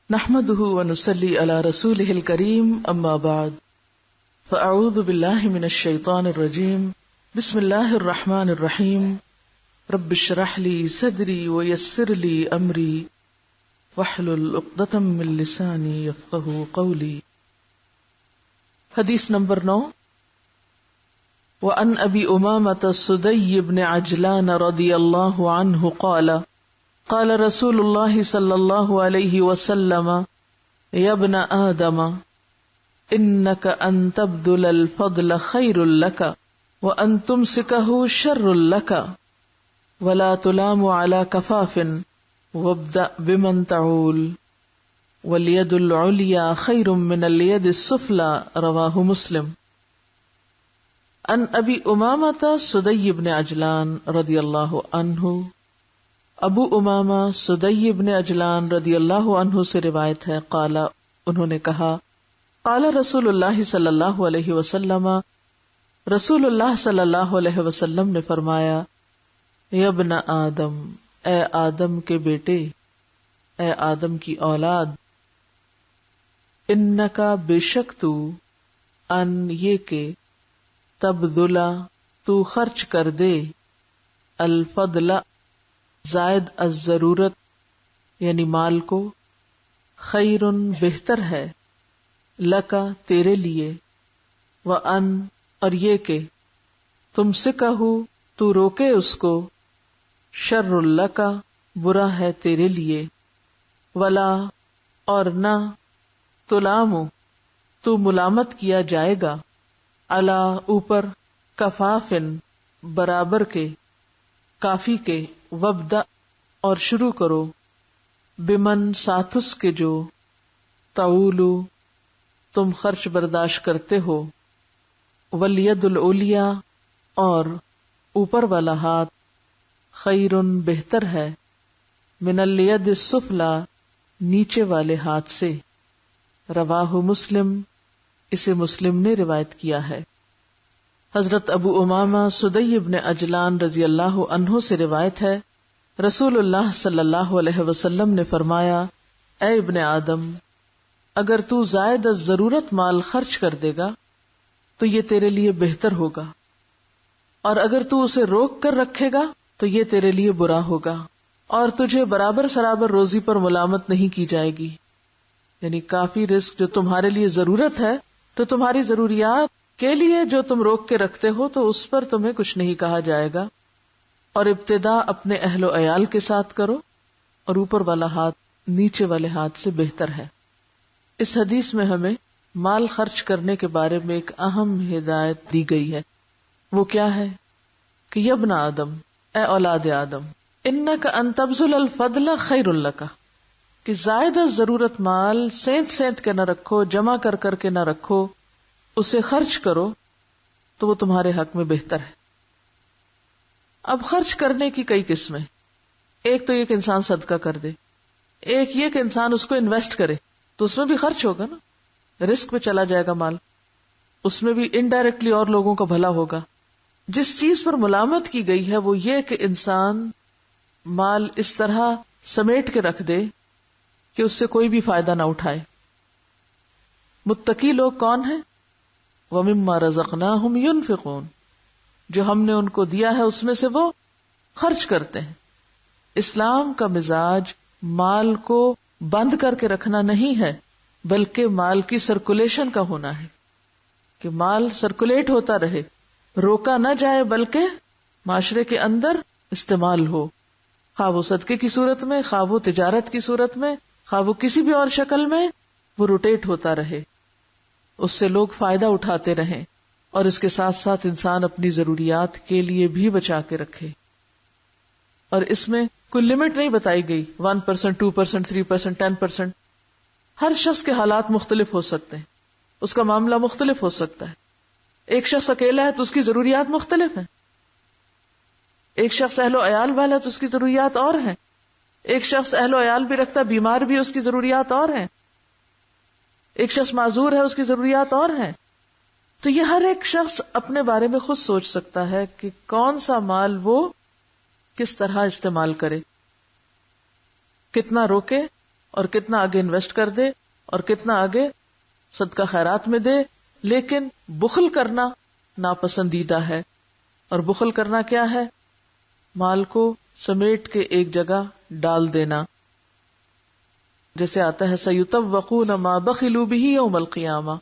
نحمده ونصلي على رسوله الكريم اما بعد فاعوذ بالله من الشيطان الرجيم بسم الله الرحمن الرحيم رب اشرح لي صدري ويسر لي امري واحلل عقدة من لساني يفقهوا قولي. حدیث نمبر 9. وعن ابي امامة السدي بن عجلان رضي الله عنه قال قال رسول الله صلى الله عليه وسلم يا ابن آدم إنك أن تبذل الفضل خير لك وأن تمسكه شر لك ولا تلام على كفاف وابدأ بمن تعول واليد العليا خير من اليد السفلى رواه مسلم. عن ابی امامة سدی بن عجلان رضی اللہ عنہ، ابو امامہ سدی بن عجلان رضی اللہ عنہ سے روایت ہے، قال انہوں نے کہا، قال رسول اللہ صلی اللہ علیہ وسلم، رسول اللہ صلی اللہ علیہ وسلم نے فرمایا، یا ابن آدم، اے آدم کے بیٹے، اے آدم کی اولاد، انکا بے شک تو، ان یہ کہ، تبذلا تو خرچ کر دے، الفضل زائد از ضرورت یعنی مال کو، خیرن بہتر ہے، لکا تیرے لیے، وان اور یہ کہ، تم سے کہو تو روکے اس کو، شر لکا برا ہے تیرے لیے، ولا اور نہ، تلامو تو ملامت کیا جائے گا، علا اوپر، کفافن برابر کے، کافی کے، وبدا اور شروع کرو، بمن ساتھ کے جو، تعولو تم خرچ برداشت کرتے ہو، والید العلیٰ اور اوپر والا ہاتھ، خیرن بہتر ہے، من الید السفلی نیچے والے ہاتھ سے، رواہ مسلم اسے مسلم نے روایت کیا ہے. حضرت ابو امامہ سدی بن عجلان رضی اللہ عنہ سے روایت ہے، رسول اللہ صلی اللہ علیہ وسلم نے فرمایا، اے ابن آدم، اگر تو زائد از ضرورت مال خرچ کر دے گا تو یہ تیرے لیے بہتر ہوگا، اور اگر تو اسے روک کر رکھے گا تو یہ تیرے لیے برا ہوگا، اور تجھے برابر سرابر روزی پر ملامت نہیں کی جائے گی. یعنی کافی رزق جو تمہارے لیے ضرورت ہے تو تمہاری ضروریات کے لیے جو تم روک کے رکھتے ہو تو اس پر تمہیں کچھ نہیں کہا جائے گا، اور ابتدا اپنے اہل و عیال کے ساتھ کرو، اور اوپر والا ہاتھ نیچے والے ہاتھ سے بہتر ہے. اس حدیث میں ہمیں مال خرچ کرنے کے بارے میں ایک اہم ہدایت دی گئی ہے. وہ کیا ہے کہ یا ابن آدم، اے اولاد آدم، انک ان تبذل الفضل خیر لک، کہ زائد از ضرورت مال سینت سینت کے نہ رکھو، جمع کر کر کے نہ رکھو، اسے خرچ کرو تو وہ تمہارے حق میں بہتر ہے. اب خرچ کرنے کی کئی قسمیں، ایک تو یہ کہ انسان صدقہ کر دے، ایک یہ کہ انسان اس کو انویسٹ کرے تو اس میں بھی خرچ ہوگا نا، رسک پہ چلا جائے گا مال، اس میں بھی انڈائریکٹلی اور لوگوں کا بھلا ہوگا. جس چیز پر ملامت کی گئی ہے وہ یہ کہ انسان مال اس طرح سمیٹ کے رکھ دے کہ اس سے کوئی بھی فائدہ نہ اٹھائے. متقی لوگ کون ہیں؟ وَمِمَّا رَزَقْنَاهُمْ يُنْفِقُونَ، جو ہم نے ان کو دیا ہے اس میں سے وہ خرچ کرتے ہیں. اسلام کا مزاج مال کو بند کر کے رکھنا نہیں ہے، بلکہ مال کی سرکولیشن کا ہونا ہے، کہ مال سرکولیٹ ہوتا رہے، روکا نہ جائے بلکہ معاشرے کے اندر استعمال ہو، خواہ وہ صدقے کی صورت میں، خواہ وہ تجارت کی صورت میں، خواہ وہ کسی بھی اور شکل میں، وہ روٹیٹ ہوتا رہے، اس سے لوگ فائدہ اٹھاتے رہیں، اور اس کے ساتھ ساتھ انسان اپنی ضروریات کے لیے بھی بچا کے رکھے. اور اس میں کوئی لمٹ نہیں بتائی گئی، 1%، 2%، 3%، 10%. ہر شخص کے حالات مختلف ہو سکتے ہیں، اس کا معاملہ مختلف ہو سکتا ہے. ایک شخص اکیلا ہے تو اس کی ضروریات مختلف ہیں، ایک شخص اہل و عیال والا ہے تو اس کی ضروریات اور ہیں، ایک شخص اہل و عیال بھی رکھتا ہے، بیمار بھی، اس کی ضروریات اور ہیں، ایک شخص معذور ہے، اس کی ضروریات اور ہیں. تو یہ ہر ایک شخص اپنے بارے میں خود سوچ سکتا ہے کہ کون سا مال وہ کس طرح استعمال کرے، کتنا روکے اور کتنا آگے انویسٹ کر دے اور کتنا آگے صدقہ خیرات میں دے، لیکن بخل کرنا ناپسندیدہ ہے. اور بخل کرنا کیا ہے؟ مال کو سمیٹ کے ایک جگہ ڈال دینا. جیسے آتا ہے سَيُطَوَّقُونَ مَا بَخِلُوا بِهِ يَوْمَ الْقِيَامَةِ،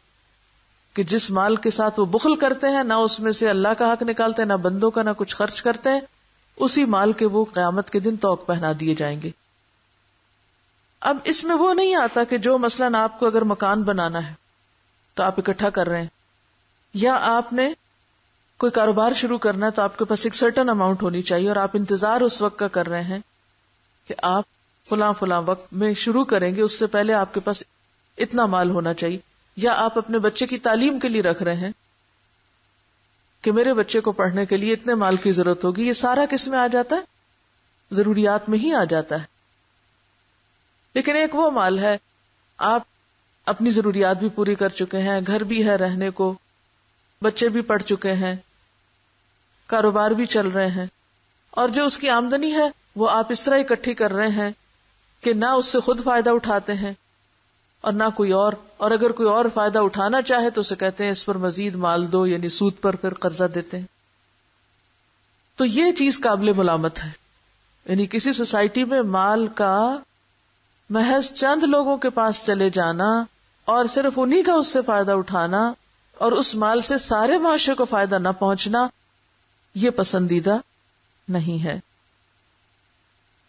کہ جس مال کے ساتھ وہ بخل کرتے ہیں، نہ اس میں سے اللہ کا حق نکالتے ہیں، نہ بندوں کا، نہ کچھ خرچ کرتے ہیں، اسی مال کے وہ قیامت کے دن طوق پہنا دیے جائیں گے. اب اس میں وہ نہیں آتا کہ جو مثلاً آپ کو اگر مکان بنانا ہے تو آپ اکٹھا کر رہے ہیں، یا آپ نے کوئی کاروبار شروع کرنا ہے تو آپ کے پاس ایک سرٹن اماؤنٹ ہونی چاہیے، اور آپ انتظار اس وقت کا کر رہے ہیں کہ آپ فلاں وقت میں شروع کریں گے، اس سے پہلے آپ کے پاس اتنا مال ہونا چاہیے. یا آپ اپنے بچے کی تعلیم کے لیے رکھ رہے ہیں کہ میرے بچے کو پڑھنے کے لیے اتنے مال کی ضرورت ہوگی. یہ سارا کس میں آ جاتا ہے؟ ضروریات میں ہی آ جاتا ہے. لیکن ایک وہ مال ہے آپ اپنی ضروریات بھی پوری کر چکے ہیں، گھر بھی ہے رہنے کو، بچے بھی پڑھ چکے ہیں، کاروبار بھی چل رہے ہیں، اور جو اس کی آمدنی ہے وہ آپ اس طرح اکٹھی کر رہے ہیں کہ نہ اس سے خود فائدہ اٹھاتے ہیں اور نہ کوئی اور اگر کوئی اور فائدہ اٹھانا چاہے تو اسے کہتے ہیں اس پر مزید مال دو، یعنی سود پر پھر قرضہ دیتے ہیں. تو یہ چیز قابل ملامت ہے. یعنی کسی سوسائٹی میں مال کا محض چند لوگوں کے پاس چلے جانا اور صرف انہی کا اس سے فائدہ اٹھانا اور اس مال سے سارے معاشرے کو فائدہ نہ پہنچنا، یہ پسندیدہ نہیں ہے.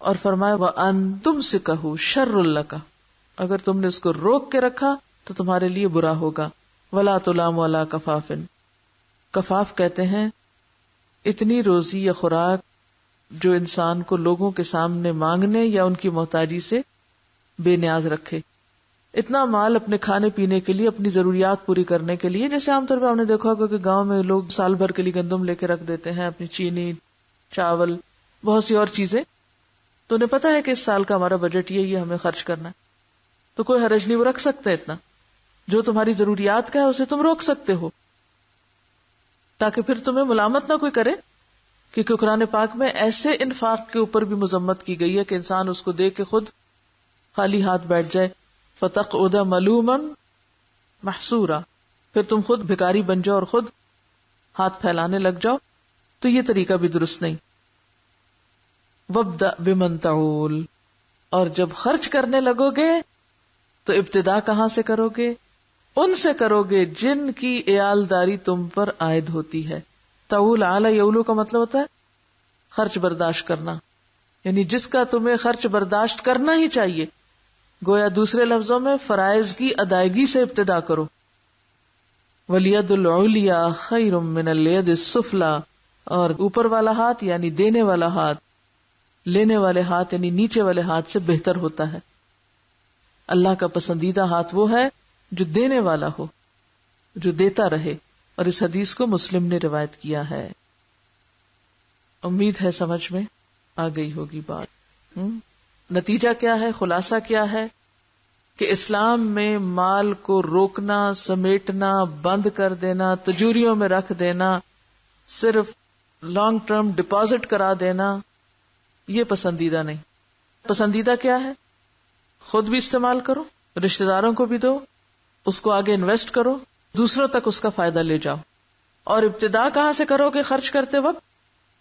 اور فرمایا وَأَن تُمْسِكَهُ شَرٌّ لَكَ، اگر تم نے اس کو روک کے رکھا تو تمہارے لیے برا ہوگا. وَلَا تُلَامُ عَلَىٰ كَفَافٍ، کفاف کہتے ہیں اتنی روزی یا خوراک جو انسان کو لوگوں کے سامنے مانگنے یا ان کی محتاجی سے بے نیاز رکھے. اتنا مال اپنے کھانے پینے کے لیے، اپنی ضروریات پوری کرنے کے لیے، جیسے عام طور پہ ہم نے دیکھا ہوگا کہ گاؤں میں لوگ سال بھر کے لیے گندم لے کے رکھ دیتے ہیں، اپنی چینی، چاول، بہت سی اور چیزیں. تو انہیں پتا ہے کہ اس سال کا ہمارا بجٹ یہ ہمیں خرچ کرنا ہے، تو کوئی حرج نہیں، وہ رکھ سکتے. اتنا جو تمہاری ضروریات کا ہے اسے تم روک سکتے ہو تاکہ پھر تمہیں ملامت نہ کوئی کرے. کیونکہ قرآن پاک میں ایسے انفاق کے اوپر بھی مذمت کی گئی ہے کہ انسان اس کو دیکھ کے خود خالی ہاتھ بیٹھ جائے. فَتَقْعُدَ مَلُومًا مَحْسُورًا، پھر تم خود بھکاری بن جاؤ اور خود ہاتھ پھیلانے لگ جاؤ. تو یہ طریقہ بھی درست نہیں. وَابْدَأْ بِمَنْ تَعُولُ، اور جب خرچ کرنے لگو گے تو ابتدا کہاں سے کرو گے؟ ان سے کرو گے جن کی عیالداری تم پر عائد ہوتی ہے. تعول علی یولو کا مطلب ہوتا ہے خرچ برداشت کرنا، یعنی جس کا تمہیں خرچ برداشت کرنا ہی چاہیے. گویا دوسرے لفظوں میں فرائض کی ادائیگی سے ابتدا کرو. وَالْيَدُ الْعُلْيَا خَيْرٌ مِّنَ الْيَدِ السُّفْلَىٰ، اور اوپر والا ہاتھ یعنی دینے والا ہاتھ لینے والے ہاتھ یعنی نیچے والے ہاتھ سے بہتر ہوتا ہے. اللہ کا پسندیدہ ہاتھ وہ ہے جو دینے والا ہو، جو دیتا رہے. اور اس حدیث کو مسلم نے روایت کیا ہے. امید ہے سمجھ میں آ گئی ہوگی بات. نتیجہ کیا ہے، خلاصہ کیا ہے کہ اسلام میں مال کو روکنا، سمیٹنا، بند کر دینا، تجوریوں میں رکھ دینا، صرف لانگ ٹرم ڈپازٹ کرا دینا، یہ پسندیدہ نہیں. پسندیدہ کیا ہے؟ خود بھی استعمال کرو، رشتہ داروں کو بھی دو، اس کو آگے انویسٹ کرو، دوسروں تک اس کا فائدہ لے جاؤ. اور ابتدا کہاں سے کرو گے خرچ کرتے وقت؟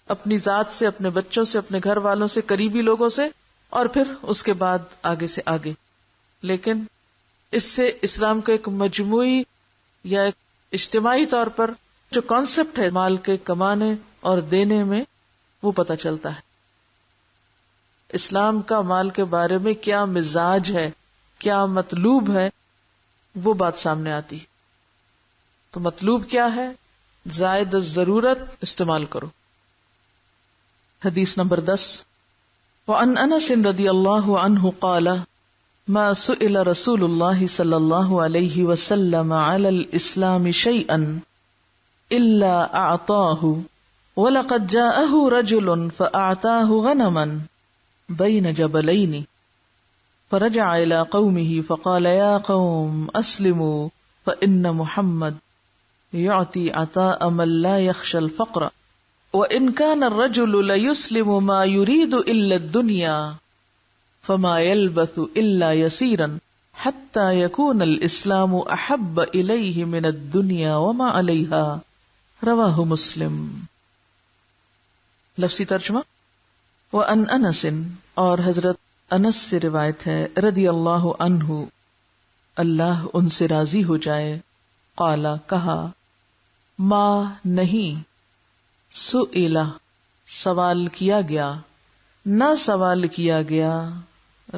اپنی ذات سے، اپنے بچوں سے، اپنے گھر والوں سے، قریبی لوگوں سے، اور پھر اس کے بعد آگے سے آگے. لیکن اس سے اسلام کا ایک مجموعی یا ایک اجتماعی طور پر جو کانسیپٹ ہے مال کے کمانے اور دینے میں، وہ پتہ چلتا ہے. اسلام کا مال کے بارے میں کیا مزاج ہے، کیا مطلوب ہے، وہ بات سامنے آتی. تو مطلوب کیا ہے؟ زائد ضرورت استعمال کرو. حدیث نمبر 10. وعن انس رضی اللہ عنہ قال ما سئل رسول اللہ صلی اللہ علیہ وسلم علی الاسلام شیئا الا اعطاہ ولقد جاءہ رجل فاعطاہ غنما بین جبلین فرجع الى قومه فقال یا قوم اسلموا فان محمد يعطي عطاء من لا يخشى الفقر وإن كان الرجل ليسلم ما يريد إلا الدنيا فما يلبث الا يسيرا حتى يكون الاسلام احب اليه من الدنيا وما عليها، رواہ مسلم۔ لفظی ترجمہ، وعن انس، اور حضرت انس سے روایت ہے رضی اللہ عنہ، اللہ ان سے راضی ہو جائے، قال، کہا، ما نہیں، سئل سوال کیا گیا، نہ سوال کیا گیا،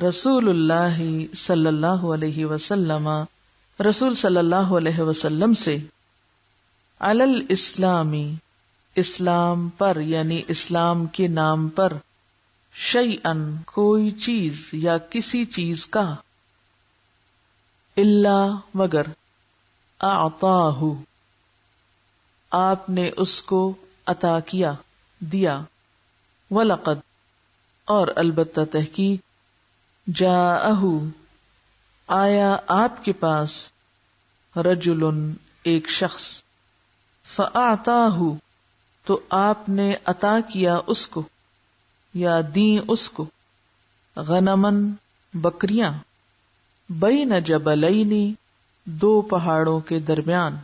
رسول اللہ صلی اللہ علیہ وسلم، رسول صلی اللہ علیہ وسلم سے، علی الاسلامی، اسلام پر یعنی اسلام کے نام پر، شیئن کوئی چیز یا کسی چیز کا، الا مگر، اعطاہ آپ نے اس کو عطا کیا، دیا، ولقد اور البتہ تحقیق، جاءہ آیا آپ کے پاس، رجل ایک شخص، فاعطاہ تو آپ نے عطا کیا اس کو یا دیں اس کو، غنمن بکریاں، بین جبلین دو پہاڑوں کے درمیان،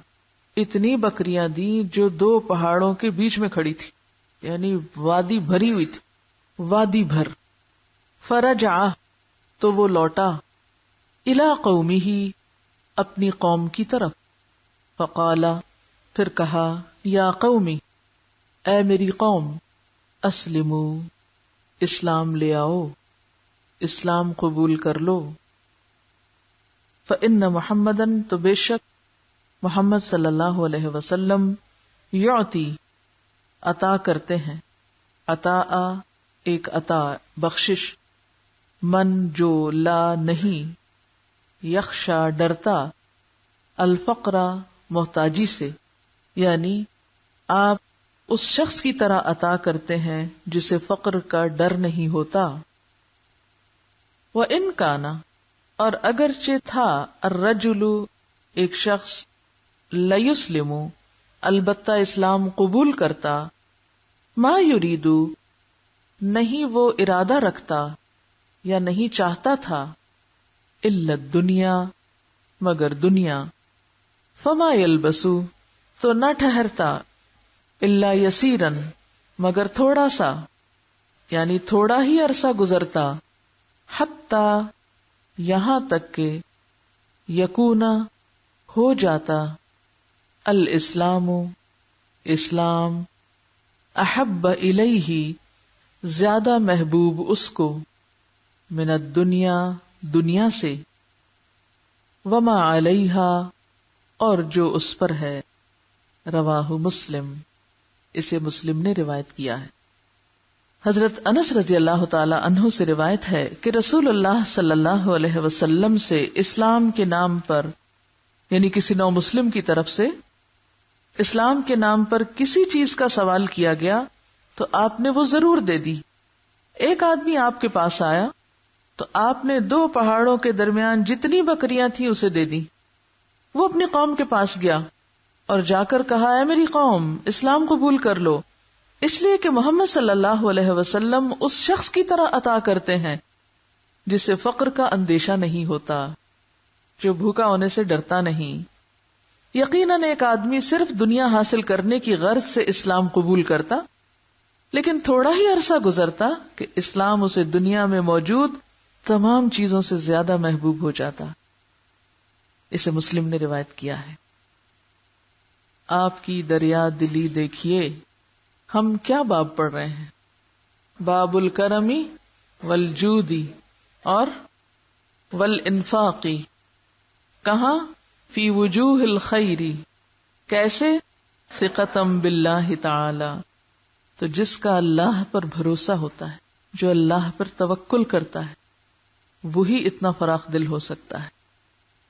اتنی بکریاں دیں جو دو پہاڑوں کے بیچ میں کھڑی تھی، یعنی وادی بھری ہوئی تھی، وادی بھر۔ فرجع تو وہ لوٹا، الی قومہ اپنی قوم کی طرف، فقال پھر کہا، یا قومی اے میری قوم، اسلموا اسلام لے آؤ، اسلام قبول کر لو، فإن محمدًا تو بے شک محمد صلی اللہ علیہ وسلم، یعطی عطا کرتے ہیں، عطاء ایک عطا بخشش، من جو لا نہیں، یخشا ڈرتا، الفقر محتاجی سے، یعنی آپ اس شخص کی طرح عطا کرتے ہیں جسے فقر کا ڈر نہیں ہوتا۔ وَإِن كَانَ اور اگرچہ تھا، الرجل ایک شخص، لیسلم البتہ اسلام قبول کرتا، ما یرید نہیں وہ ارادہ رکھتا یا نہیں چاہتا تھا، الا الدنیا مگر دنیا، فما یلبس تو نہ ٹھہرتا، الا یسیرن مگر تھوڑا سا، یعنی تھوڑا ہی عرصہ گزرتا، حتی یہاں تک کہ یکونا ہو جاتا، الاسلام اسلام، احب الیہ زیادہ محبوب اس کو، من الدنیا دنیا سے، وما علیہا اور جو اس پر ہے، رواہ مسلم اسے مسلم نے روایت کیا ہے۔ حضرت انس رضی اللہ تعالی عنہ سے روایت ہے کہ رسول اللہ صلی اللہ علیہ وسلم سے اسلام کے نام پر، یعنی کسی نو مسلم کی طرف سے اسلام کے نام پر کسی چیز کا سوال کیا گیا تو آپ نے وہ ضرور دے دی۔ ایک آدمی آپ کے پاس آیا تو آپ نے دو پہاڑوں کے درمیان جتنی بکریاں تھیں اسے دے دی۔ وہ اپنی قوم کے پاس گیا اور جا کر کہا، اے میری قوم، اسلام قبول کر لو، اس لیے کہ محمد صلی اللہ علیہ وسلم اس شخص کی طرح عطا کرتے ہیں جسے فقر کا اندیشہ نہیں ہوتا، جو بھوکا ہونے سے ڈرتا نہیں۔ یقیناً ایک آدمی صرف دنیا حاصل کرنے کی غرض سے اسلام قبول کرتا، لیکن تھوڑا ہی عرصہ گزرتا کہ اسلام اسے دنیا میں موجود تمام چیزوں سے زیادہ محبوب ہو جاتا۔ اسے مسلم نے روایت کیا ہے۔ آپ کی دریا دلی دیکھیے، ہم کیا باب پڑھ رہے ہیں؟ باب الکرمی والجودی اور والانفاقی۔ کہاں؟ فی وجوہ الخیری، کیسے؟ ثقتم باللہ تعالی، تو جس کا اللہ پر بھروسہ ہوتا ہے، جو اللہ پر توکل کرتا ہے، وہی اتنا فراخ دل ہو سکتا ہے۔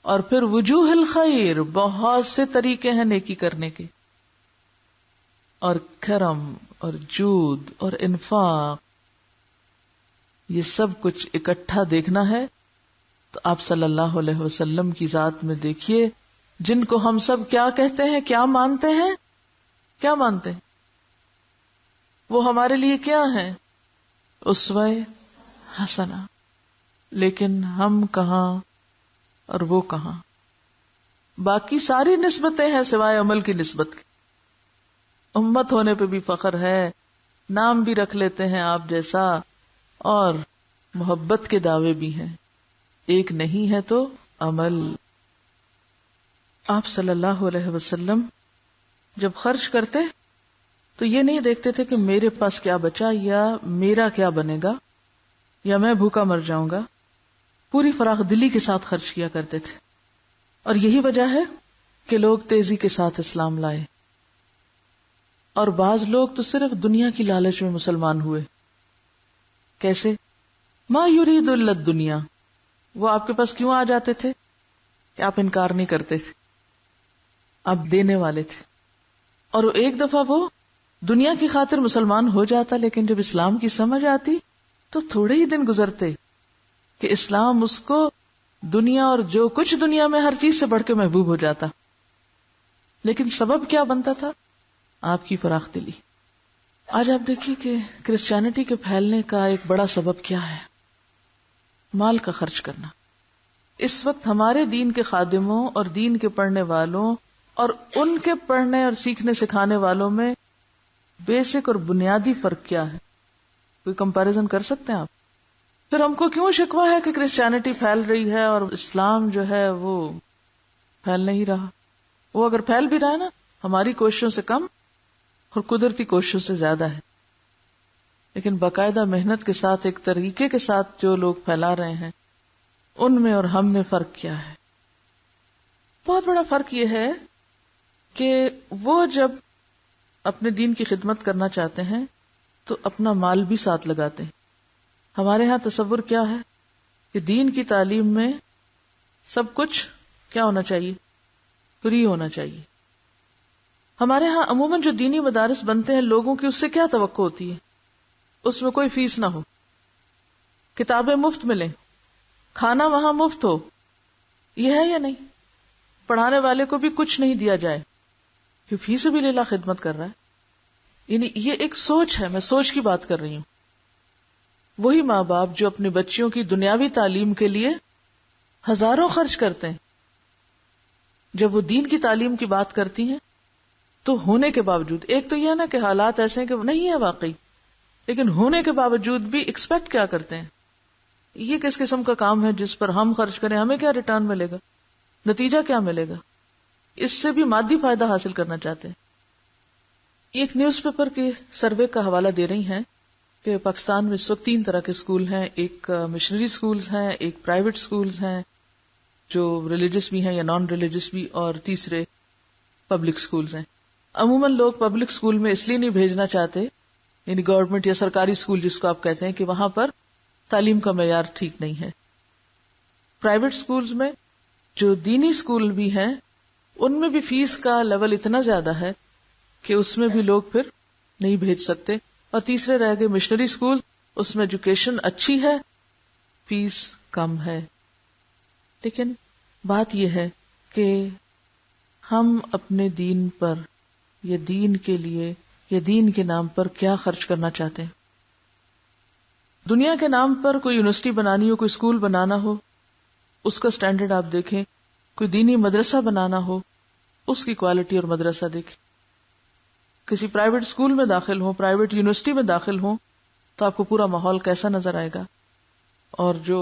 اور پھر وجوہ الخیر، بہت سے طریقے ہیں نیکی کرنے کے، اور کرم اور جود اور انفاق، یہ سب کچھ اکٹھا دیکھنا ہے تو آپ صلی اللہ علیہ وسلم کی ذات میں دیکھیے، جن کو ہم سب کیا کہتے ہیں، کیا مانتے ہیں، کیا مانتے ہیں؟ وہ ہمارے لیے کیا ہیں؟ اسوہ حسنہ، لیکن ہم کہاں اور وہ کہاں. باقی ساری نسبتیں ہیں سوائے عمل کی نسبت کی. امت ہونے پہ بھی فخر ہے، نام بھی رکھ لیتے ہیں آپ جیسا، اور محبت کے دعوے بھی ہیں. ایک نہیں ہے تو عمل. آپ صلی اللہ علیہ وسلم جب خرچ کرتے تو یہ نہیں دیکھتے تھے کہ میرے پاس کیا بچا یا میرا کیا بنے گا یا میں بھوکا مر جاؤں گا. پوری فراخ دلی کے ساتھ خرچ کیا کرتے تھے. اور یہی وجہ ہے کہ لوگ تیزی کے ساتھ اسلام لائے، اور بعض لوگ تو صرف دنیا کی لالچ میں مسلمان ہوئے. کیسے؟ ما یرید الا الدنیا. وہ آپ کے پاس کیوں آ جاتے تھے کہ آپ انکار نہیں کرتے تھے، آپ دینے والے تھے. اور ایک دفعہ وہ دنیا کی خاطر مسلمان ہو جاتا، لیکن جب اسلام کی سمجھ آتی تو تھوڑے ہی دن گزرتے کہ اسلام اس کو دنیا اور جو کچھ دنیا میں ہر چیز سے بڑھ کے محبوب ہو جاتا. لیکن سبب کیا بنتا تھا؟ آپ کی فراخ دلی. آج آپ دیکھیے کہ کرسچینٹی کے پھیلنے کا ایک بڑا سبب کیا ہے؟ مال کا خرچ کرنا. اس وقت ہمارے دین کے خادموں اور دین کے پڑھنے والوں اور ان کے پڑھنے اور سیکھنے سکھانے والوں میں بیسک اور بنیادی فرق کیا ہے؟ کوئی کمپیریزن کر سکتے ہیں آپ؟ پھر ہم کو کیوں شکوہ ہے کہ کرسچینٹی پھیل رہی ہے اور اسلام جو ہے وہ پھیل نہیں رہا؟ وہ اگر پھیل بھی رہا ہے نا، ہماری کوششوں سے کم اور قدرتی کوششوں سے زیادہ ہے. لیکن باقاعدہ محنت کے ساتھ، ایک طریقے کے ساتھ جو لوگ پھیلا رہے ہیں، ان میں اور ہم میں فرق کیا ہے؟ بہت بڑا فرق یہ ہے کہ وہ جب اپنے دین کی خدمت کرنا چاہتے ہیں تو اپنا مال بھی ساتھ لگاتے ہیں. ہمارے ہاں تصور کیا ہے کہ دین کی تعلیم میں سب کچھ کیا ہونا چاہیے؟ فری ہونا چاہیے. ہمارے ہاں عموماً جو دینی مدارس بنتے ہیں، لوگوں کی اس سے کیا توقع ہوتی ہے؟ اس میں کوئی فیس نہ ہو، کتابیں مفت ملیں، کھانا وہاں مفت ہو. یہ ہے یا نہیں؟ پڑھانے والے کو بھی کچھ نہیں دیا جائے کہ فی سبیل اللہ خدمت کر رہا ہے. یعنی یہ ایک سوچ ہے، میں سوچ کی بات کر رہی ہوں. وہی ماں باپ جو اپنی بچیوں کی دنیاوی تعلیم کے لیے ہزاروں خرچ کرتے ہیں، جب وہ دین کی تعلیم کی بات کرتی ہیں تو ہونے کے باوجود، ایک تو یہ ہے نا کہ حالات ایسے ہیں کہ نہیں ہے واقعی، لیکن ہونے کے باوجود بھی ایکسپیکٹ کیا کرتے ہیں؟ یہ کس قسم کا کام ہے جس پر ہم خرچ کریں، ہمیں کیا ریٹرن ملے گا، نتیجہ کیا ملے گا؟ اس سے بھی مادی فائدہ حاصل کرنا چاہتے ہیں. ایک نیوز پیپر کے سروے کا حوالہ دے رہی ہیں کہ پاکستان میں اس وقت 3 طرح کے اسکول ہیں. ایک مشنری اسکولز ہیں، ایک پرائیویٹ اسکولز ہیں جو ریلیجس بھی ہیں یا نان ریلیجس بھی، اور تیسرے پبلک اسکولز ہیں. عموماً لوگ پبلک اسکول میں اس لیے نہیں بھیجنا چاہتے، یعنی گورنمنٹ یا سرکاری اسکول جس کو آپ کہتے ہیں، کہ وہاں پر تعلیم کا معیار ٹھیک نہیں ہے. پرائیویٹ اسکولز میں جو دینی اسکول بھی ہیں ان میں بھی فیس کا لیول اتنا زیادہ ہے کہ اس میں بھی لوگ پھر نہیں بھیج سکتے. اور تیسرے رہ گئے مشنری اسکول، اس میں ایجوکیشن اچھی ہے، فیس کم ہے. لیکن بات یہ ہے کہ ہم اپنے دین پر یا دین کے لیے یا دین کے نام پر کیا خرچ کرنا چاہتے ہیں. دنیا کے نام پر کوئی یونیورسٹی بنانی ہو، کوئی اسکول بنانا ہو، اس کا سٹینڈرڈ آپ دیکھیں. کوئی دینی مدرسہ بنانا ہو، اس کی کوالٹی اور مدرسہ دیکھیں. کسی پرائیویٹ اسکول میں داخل ہوں، پرائیویٹ یونیورسٹی میں داخل ہوں تو آپ کو پورا ماحول کیسا نظر آئے گا. اور جو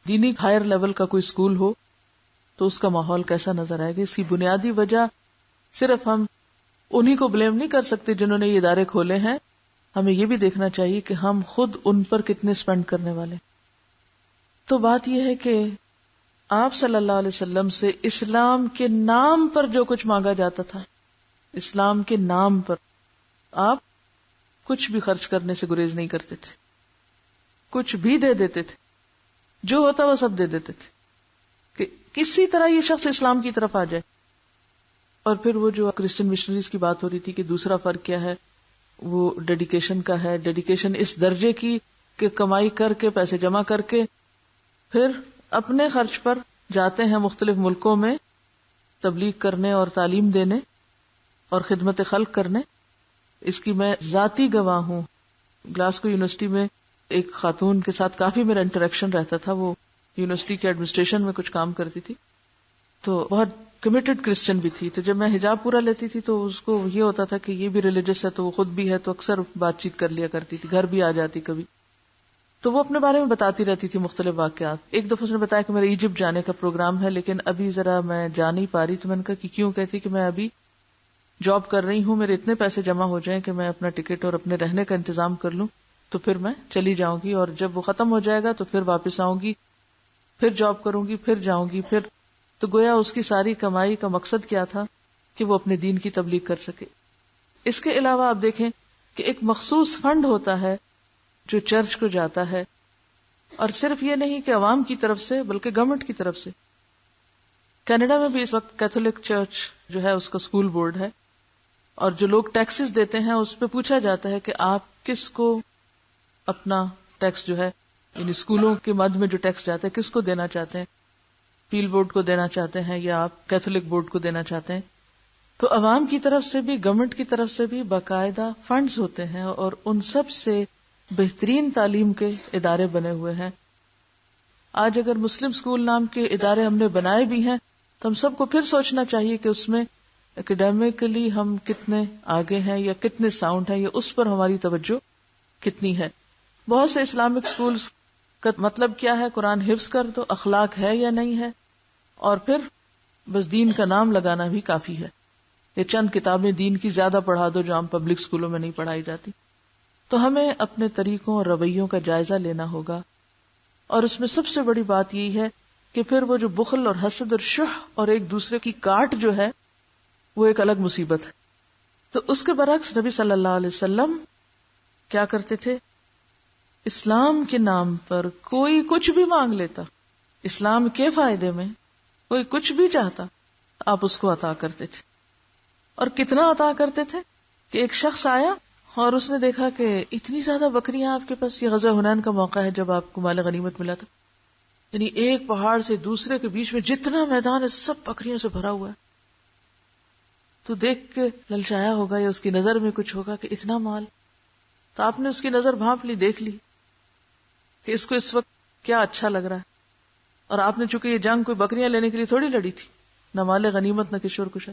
دینی ہائر لیول کا کوئی اسکول ہو تو اس کا ماحول کیسا نظر آئے گا. اس کی بنیادی وجہ صرف ہم انہی کو بلیم نہیں کر سکتے جنہوں نے یہ ادارے کھولے ہیں، ہمیں یہ بھی دیکھنا چاہیے کہ ہم خود ان پر کتنے سپینڈ کرنے والے. تو بات یہ ہے کہ آپ صلی اللہ علیہ وسلم سے اسلام کے نام پر جو کچھ مانگا جاتا تھا، اسلام کے نام پر آپ کچھ بھی خرچ کرنے سے گریز نہیں کرتے تھے، کچھ بھی دے دیتے تھے، جو ہوتا وہ سب دے دیتے تھے کہ کسی طرح یہ شخص اسلام کی طرف آ جائے. اور پھر وہ جو کرسچن مشنریز کی بات ہو رہی تھی کہ دوسرا فرق کیا ہے، وہ ڈیڈیکیشن کا ہے. ڈیڈیکیشن اس درجے کی کہ کمائی کر کے، پیسے جمع کر کے پھر اپنے خرچ پر جاتے ہیں مختلف ملکوں میں تبلیغ کرنے اور تعلیم دینے اور خدمت خلق کرنے. اس کی میں ذاتی گواہ ہوں. گلاسگو یونیورسٹی میں ایک خاتون کے ساتھ کافی میرا انٹریکشن رہتا تھا، وہ یونیورسٹی کے ایڈمنسٹریشن میں کچھ کام کرتی تھی، تو بہت کمیٹڈ کرسچن بھی تھی. تو جب میں حجاب پورا لیتی تھی تو اس کو یہ ہوتا تھا کہ یہ بھی ریلیجس ہے تو وہ خود بھی ہے، تو اکثر بات چیت کر لیا کرتی تھی، گھر بھی آ جاتی کبھی. تو وہ اپنے بارے میں بتاتی رہتی تھی مختلف واقعات. ایک دفعہ اس نے بتایا کہ میرا ایجپٹ جانے کا پروگرام ہے لیکن ابھی ذرا میں جا نہیں پا رہی. تو میں نے کہا کہ کیوں؟ کہتی کہ میں ابھی جاب کر رہی ہوں، میرے اتنے پیسے جمع ہو جائیں کہ میں اپنا ٹکٹ اور اپنے رہنے کا انتظام کر لوں تو پھر میں چلی جاؤں گی، اور جب وہ ختم ہو جائے گا تو پھر واپس آؤں گی، پھر جاب کروں گی، پھر جاؤں گی پھر. تو گویا اس کی ساری کمائی کا مقصد کیا تھا کہ وہ اپنے دین کی تبلیغ کر سکے. اس کے علاوہ آپ دیکھیں کہ ایک مخصوص فنڈ ہوتا ہے جو چرچ کو جاتا ہے، اور صرف یہ نہیں کہ عوام کی طرف سے بلکہ گورنمنٹ کی طرف سے. کینیڈا میں بھی اس وقت کیتھولک چرچ جو ہے اس کا اسکول بورڈ ہے، اور جو لوگ ٹیکسز دیتے ہیں اس پہ پوچھا جاتا ہے کہ آپ کس کو اپنا ٹیکس جو ہے، یعنی اسکولوں کے مد میں جو ٹیکس جاتا ہے کس کو دینا چاہتے ہیں، پیل بورڈ کو دینا چاہتے ہیں یا آپ کیتھولک بورڈ کو دینا چاہتے ہیں. تو عوام کی طرف سے بھی گورنمنٹ کی طرف سے بھی باقاعدہ فنڈز ہوتے ہیں، اور ان سب سے بہترین تعلیم کے ادارے بنے ہوئے ہیں. آج اگر مسلم اسکول نام کے ادارے ہم نے بنائے بھی ہیں تو ہم سب کو پھر سوچنا چاہیے کہ اس میں اکیڈیمکلی ہم کتنے آگے ہیں یا کتنے ساؤنڈ ہیں، یا اس پر ہماری توجہ کتنی ہے. بہت سے اسلامک اسکولز کا مطلب کیا ہے؟ قرآن حفظ کر دو، اخلاق ہے یا نہیں ہے، اور پھر بس دین کا نام لگانا بھی کافی ہے. یہ چند کتابیں دین کی زیادہ پڑھا دو جو عام پبلک اسکولوں میں نہیں پڑھائی جاتی. تو ہمیں اپنے طریقوں اور رویوں کا جائزہ لینا ہوگا، اور اس میں سب سے بڑی بات یہی ہے کہ پھر وہ جو بخل اور حسد اور شح اور ایک دوسرے کی کاٹ جو ہے وہ ایک الگ مصیبت ہے. تو اس کے برعکس نبی صلی اللہ علیہ وسلم کیا کرتے تھے؟ اسلام کے نام پر کوئی کچھ بھی مانگ لیتا، اسلام کے فائدے میں کوئی کچھ بھی چاہتا، آپ اس کو عطا کرتے تھے. اور کتنا عطا کرتے تھے کہ ایک شخص آیا اور اس نے دیکھا کہ اتنی زیادہ بکریاں آپ کے پاس. یہ غزوہ حنین کا موقع ہے جب آپ کو مال غنیمت ملا تھا، یعنی ایک پہاڑ سے دوسرے کے بیچ میں جتنا میدان ہے سب بکریوں سے بھرا ہوا ہے. تو دیکھ کے للچایا ہوگا یا اس کی نظر میں کچھ ہوگا کہ اتنا مال. تو آپ نے اس کی نظر بھانپ لی، دیکھ لی کہ اس کو اس وقت کیا اچھا لگ رہا ہے. اور آپ نے چونکہ یہ جنگ کوئی بکریاں لینے کے لیے تھوڑی لڑی تھی، نہ مال غنیمت نہ کشور کشا.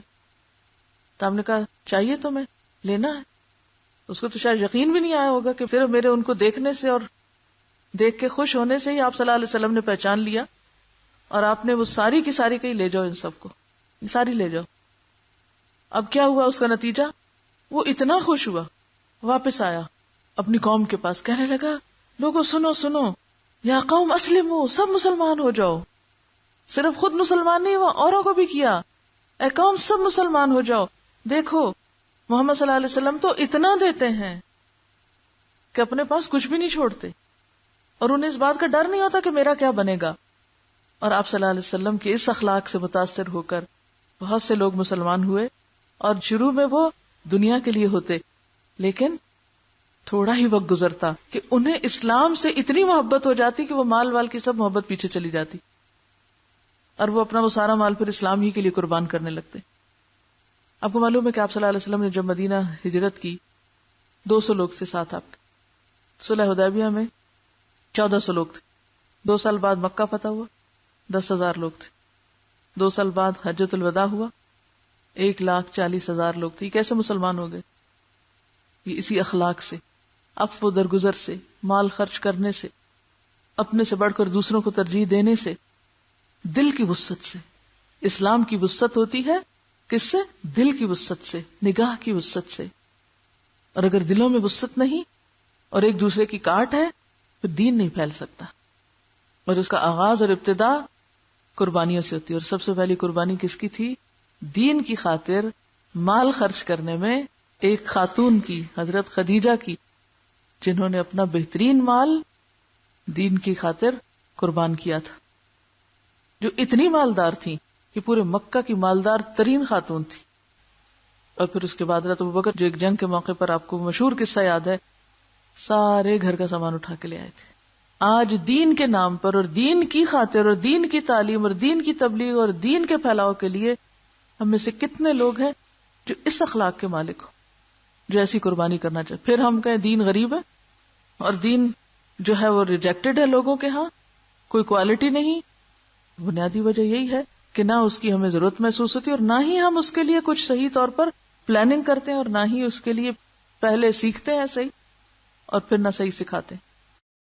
تو آپ نے کہا چاہیے تو میں لینا ہے. اس کو تو شاید یقین بھی نہیں آیا ہوگا کہ صرف میرے ان کو دیکھنے سے اور دیکھ کے خوش ہونے سے ہی آپ صلی اللہ علیہ وسلم نے پہچان لیا، اور آپ نے وہ ساری کی ساری کہی لے جاؤ، ان سب کو ساری لے جاؤ. اب کیا ہوا اس کا نتیجہ؟ وہ اتنا خوش ہوا، واپس آیا اپنی قوم کے پاس، کہنے لگا لوگوں سنو سنو، یا قوم اسلموا، سب مسلمان ہو جاؤ. صرف خود مسلمان نہیں ہوا، اوروں کو بھی کیا، اے قوم سب مسلمان ہو جاؤ. دیکھو محمد صلی اللہ علیہ وسلم تو اتنا دیتے ہیں کہ اپنے پاس کچھ بھی نہیں چھوڑتے، اور انہیں اس بات کا ڈر نہیں ہوتا کہ میرا کیا بنے گا. اور آپ صلی اللہ علیہ وسلم کے اس اخلاق سے متاثر ہو کر بہت سے لوگ مسلمان ہوئے، اور شروع میں وہ دنیا کے لیے ہوتے، لیکن تھوڑا ہی وقت گزرتا کہ انہیں اسلام سے اتنی محبت ہو جاتی کہ وہ مال وال کی سب محبت پیچھے چلی جاتی، اور وہ اپنا وہ سارا مال پھر اسلام ہی کے لیے قربان کرنے لگتے. آپ کو معلوم ہے کہ آپ صلی اللہ علیہ وسلم نے جب مدینہ ہجرت کی 200 لوگ تھے ساتھ آپ کے. صلح حدیبیہ میں 1400 لوگ تھے. 2 سال بعد مکہ فتح ہوا، 10,000 لوگ تھے. 2 سال بعد حجۃ الوداع ہوا، 1,40,000 لوگ تھے. یہ کیسے مسلمان ہو گئے؟ یہ اسی اخلاق سے، عفو و درگزر سے، مال خرچ کرنے سے، اپنے سے بڑھ کر دوسروں کو ترجیح دینے سے، دل کی وسعت سے. اسلام کی وسعت ہوتی ہے کس سے؟ دل کی وسعت سے، نگاہ کی وسعت سے. اور اگر دلوں میں وسعت نہیں اور ایک دوسرے کی کاٹ ہے پھر دین نہیں پھیل سکتا. اور اس کا آغاز اور ابتدا قربانیوں سے ہوتی ہے. اور سب سے پہلی قربانی کس کی تھی؟ دین کی خاطر مال خرچ کرنے میں ایک خاتون کی، حضرت خدیجہ کی، جنہوں نے اپنا بہترین مال دین کی خاطر قربان کیا تھا، جو اتنی مالدار تھیں کہ پورے مکہ کی مالدار ترین خاتون تھی. اور پھر اس کے بعد حضرت ابوبکر جو ایک جنگ کے موقع پر آپ کو مشہور قصہ یاد ہے، سارے گھر کا سامان اٹھا کے لے آئے تھے. آج دین کے نام پر اور دین کی خاطر اور دین کی تعلیم اور دین کی تبلیغ اور دین کے پھیلاؤ کے لیے ہم میں سے کتنے لوگ ہیں جو اس اخلاق کے مالک ہو، جو ایسی قربانی کرنا چاہتے. پھر ہم کہیں دین غریب ہے اور دین جو ہے وہ ریجیکٹڈ ہے لوگوں کے ہاں، کوئی کوالٹی نہیں. بنیادی وجہ یہی ہے کہ نہ اس کی ہمیں ضرورت محسوس ہوتی اور نہ ہی ہم اس کے لیے کچھ صحیح طور پر پلاننگ کرتے ہیں اور نہ ہی اس کے لیے پہلے سیکھتے ہیں صحیح اور پھر نہ صحیح سکھاتے ہیں.